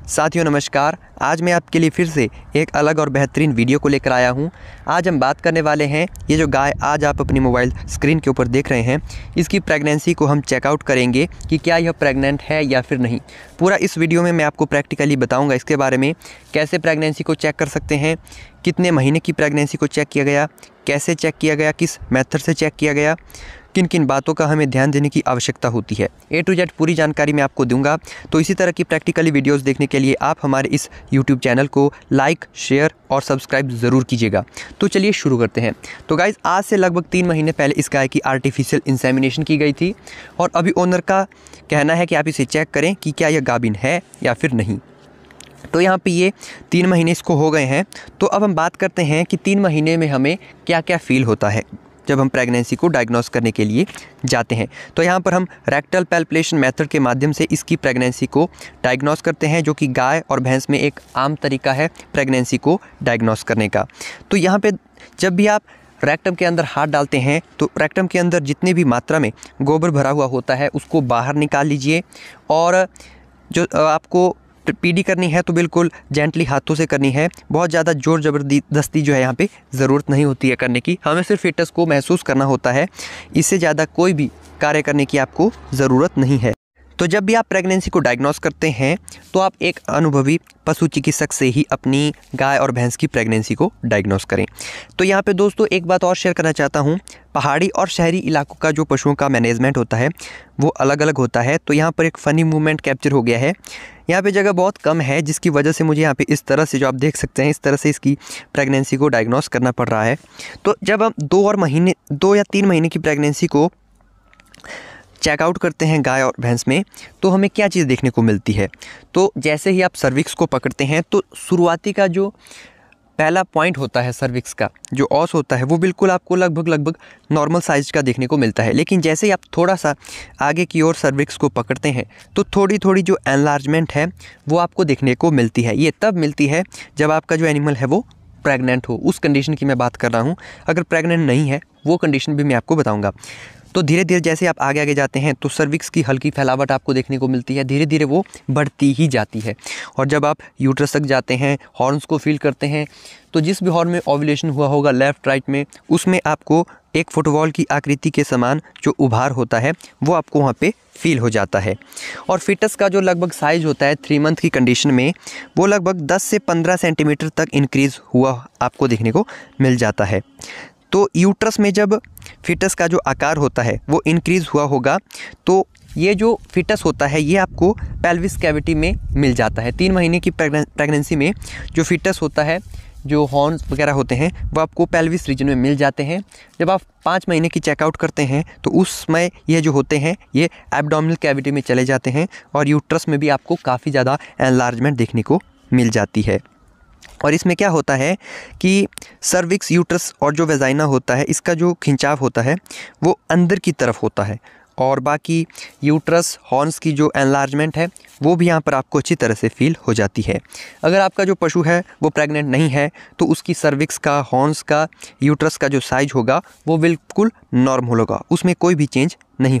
साथियों नमस्कार। आज मैं आपके लिए फिर से एक अलग और बेहतरीन वीडियो को लेकर आया हूं। आज हम बात करने वाले हैं ये जो गाय आज आप अपनी मोबाइल स्क्रीन के ऊपर देख रहे हैं, इसकी प्रेगनेंसी को हम चेकआउट करेंगे कि क्या यह प्रेग्नेंट है या फिर नहीं। पूरा इस वीडियो में मैं आपको प्रैक्टिकली बताऊंगा इसके बारे में, कैसे प्रेगनेंसी को चेक कर सकते हैं, कितने महीने की प्रेगनेंसी को चेक किया गया, कैसे चेक किया गया, किस मेथड से चेक किया गया, किन किन बातों का हमें ध्यान देने की आवश्यकता होती है। A to Z पूरी जानकारी मैं आपको दूंगा। तो इसी तरह की प्रैक्टिकली वीडियोस देखने के लिए आप हमारे इस YouTube चैनल को लाइक, शेयर और सब्सक्राइब ज़रूर कीजिएगा। तो चलिए शुरू करते हैं। तो गाइज़, आज से लगभग 3 महीने पहले इस गाय की आर्टिफिशियल इंसेमिनेशन की गई थी और अभी ओनर का कहना है कि आप इसे चेक करें कि क्या यह गाभिन है या फिर नहीं। तो यहाँ पे ये 3 महीने इसको हो गए हैं। तो अब हम बात करते हैं कि 3 महीने में हमें क्या क्या फील होता है जब हम प्रेगनेंसी को डायग्नोस करने के लिए जाते हैं। तो यहाँ पर हम रेक्टल पैल्पेशन मेथड के माध्यम से इसकी प्रेगनेंसी को डायग्नोस करते हैं, जो कि गाय और भैंस में एक आम तरीका है प्रेगनेंसी को डायग्नोस करने का। तो यहाँ पे जब भी आप रेक्टम के अंदर हाथ डालते हैं तो रेक्टम के अंदर जितनी भी मात्रा में गोबर भरा हुआ होता है उसको बाहर निकाल लीजिए। और जो आपको पीडी करनी है तो बिल्कुल जेंटली हाथों से करनी है। बहुत ज़्यादा ज़ोर ज़बरदस्ती जो है यहाँ पे ज़रूरत नहीं होती है करने की। हमें सिर्फ फीटस को महसूस करना होता है, इससे ज़्यादा कोई भी कार्य करने की आपको ज़रूरत नहीं है। तो जब भी आप प्रेगनेंसी को डायग्नोस करते हैं तो आप एक अनुभवी पशु चिकित्सक से ही अपनी गाय और भैंस की प्रेगनेंसी को डायग्नोस करें। तो यहाँ पे दोस्तों एक बात और शेयर करना चाहता हूँ, पहाड़ी और शहरी इलाकों का जो पशुओं का मैनेजमेंट होता है वो अलग अलग होता है। तो यहाँ पर एक फ़नी मूवमेंट कैप्चर हो गया है। यहाँ पे जगह बहुत कम है, जिसकी वजह से मुझे यहाँ पे इस तरह से, जो आप देख सकते हैं, इस तरह से इसकी प्रेगनेंसी को डायग्नोस करना पड़ रहा है। तो जब हम 2 या 3 महीने की प्रेगनेंसी को चेकआउट करते हैं गाय और भैंस में, तो हमें क्या चीज़ देखने को मिलती है। तो जैसे ही आप सर्विक्स को पकड़ते हैं तो शुरुआती का जो पहला पॉइंट होता है सर्विक्स का, जो ऑस होता है, वो बिल्कुल आपको लगभग नॉर्मल साइज़ का देखने को मिलता है। लेकिन जैसे ही आप थोड़ा सा आगे की ओर सर्विक्स को पकड़ते हैं तो थोड़ी थोड़ी जो एनलार्जमेंट है वो आपको देखने को मिलती है। ये तब मिलती है जब आपका जो एनिमल है वो प्रेग्नेंट हो। उस कंडीशन की मैं बात कर रहा हूँ। अगर प्रेग्नेंट नहीं है वो कंडीशन भी मैं आपको बताऊँगा। तो धीरे धीरे जैसे आप आगे आगे जाते हैं तो सर्विक्स की हल्की फैलावट आपको देखने को मिलती है। धीरे धीरे वो बढ़ती ही जाती है। और जब आप यूट्रस तक जाते हैं, हॉर्न्स को फील करते हैं, तो जिस भी हॉर्न में ओव्यूलेशन हुआ होगा लेफ़्ट राइट में, उसमें आपको एक फुटबॉल की आकृति के समान जो उभार होता है वो आपको वहाँ पे फील हो जाता है। और फिटस का जो लगभग साइज़ होता है 3 मंथ की कंडीशन में, वो लगभग 10 से 15 सेंटीमीटर तक इंक्रीज़ हुआ आपको देखने को मिल जाता है। तो यूट्रस में जब फिटस का जो आकार होता है वो इंक्रीज़ हुआ होगा, तो ये जो फिटस होता है ये आपको पेल्विस कैविटी में मिल जाता है। 3 महीने की प्रेगनेंसी में जो फिटस होता है, जो हॉर्न्स वगैरह होते हैं, वो आपको पेल्विस रीजन में मिल जाते हैं। जब आप 5 महीने की चेकआउट करते हैं तो उस समय ये जो होते हैं ये एब्डोमिनल कैविटी में चले जाते हैं और यूट्रस में भी आपको काफ़ी ज़्यादा एनलार्जमेंट देखने को मिल जाती है। और इसमें क्या होता है कि सर्विक्स, यूट्रस और जो वेजाइना होता है, इसका जो खिंचाव होता है वो अंदर की तरफ होता है। और बाकी यूट्रस, हॉर्न्स की जो एनलार्जमेंट है वो भी यहाँ पर आपको अच्छी तरह से फील हो जाती है। अगर आपका जो पशु है वो प्रेग्नेंट नहीं है तो उसकी सर्विक्स का, हॉर्न्स का, यूट्रस का जो साइज होगा वो बिल्कुल नॉर्मल होगा, उसमें कोई भी चेंज नहीं होगा।